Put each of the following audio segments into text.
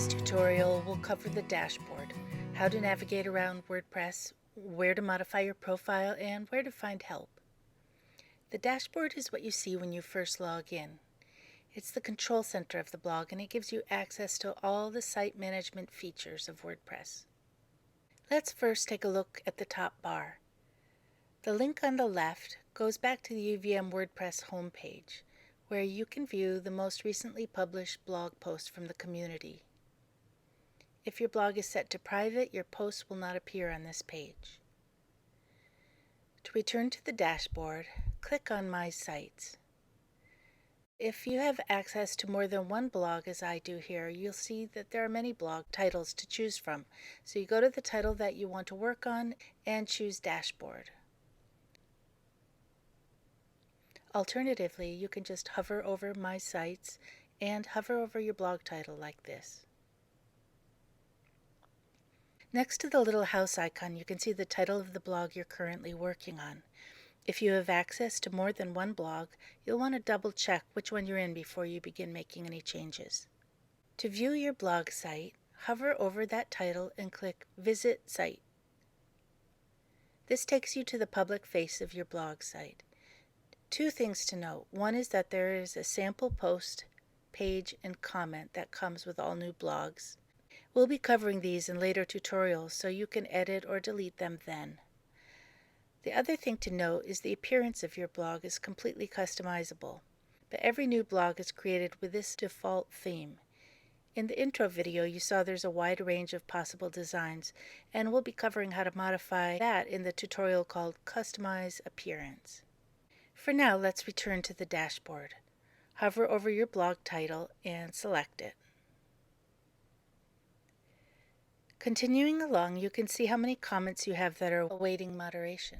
this tutorial, we'll cover the dashboard, how to navigate around WordPress, where to modify your profile, and where to find help. The dashboard is what you see when you first log in. It's the control center of the blog, and it gives you access to all the site management features of WordPress. Let's first take a look at the top bar. The link on the left goes back to the UVM WordPress homepage, where you can view the most recently published blog posts from the community. If your blog is set to private, your posts will not appear on this page. To return to the dashboard, click on My Sites. If you have access to more than one blog, as I do here, you'll see that there are many blog titles to choose from. So you go to the title that you want to work on and choose Dashboard. Alternatively, you can just hover over My Sites and hover over your blog title like this. Next to the little house icon, you can see the title of the blog you're currently working on. If you have access to more than one blog, you'll want to double check which one you're in before you begin making any changes. To view your blog site, hover over that title and click Visit Site. This takes you to the public face of your blog site. Two things to note. One is that there is a sample post, page, and comment that comes with all new blogs. We'll be covering these in later tutorials, so you can edit or delete them then. The other thing to note is the appearance of your blog is completely customizable, but every new blog is created with this default theme. In the intro video, you saw there's a wide range of possible designs, and we'll be covering how to modify that in the tutorial called Customize Appearance. For now, let's return to the dashboard. Hover over your blog title and select it. Continuing along, you can see how many comments you have that are awaiting moderation.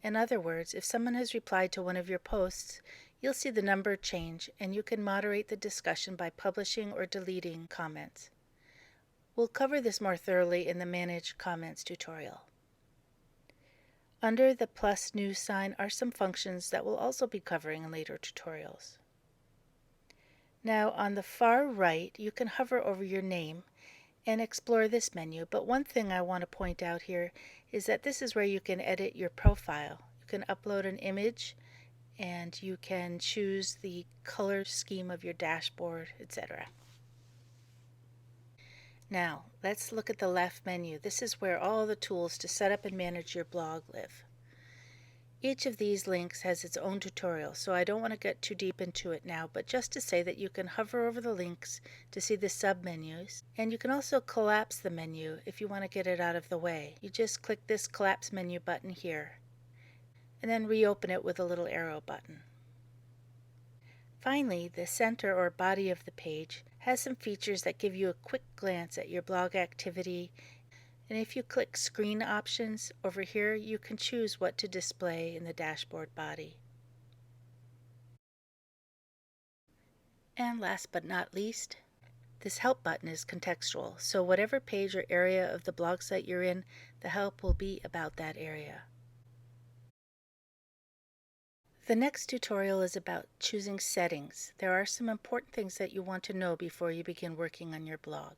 In other words, if someone has replied to one of your posts, you'll see the number change, and you can moderate the discussion by publishing or deleting comments. We'll cover this more thoroughly in the Manage Comments tutorial. Under the plus new sign are some functions that we'll also be covering in later tutorials. Now on the far right, you can hover over your name and explore this menu, but one thing I want to point out here is that this is where you can edit your profile. You can upload an image and you can choose the color scheme of your dashboard, etc. Now, let's look at the left menu. This is where all the tools to set up and manage your blog live. Each of these links has its own tutorial, so I don't want to get too deep into it now, but just to say that you can hover over the links to see the sub-menus, and you can also collapse the menu if you want to get it out of the way. You just click this collapse menu button here, and then reopen it with a little arrow button. Finally, the center or body of the page has some features that give you a quick glance at your blog activity, and if you click Screen Options over here, you can choose what to display in the dashboard body. And last but not least, this Help button is contextual, so whatever page or area of the blog site you're in, the help will be about that area. The next tutorial is about choosing settings. There are some important things that you want to know before you begin working on your blog.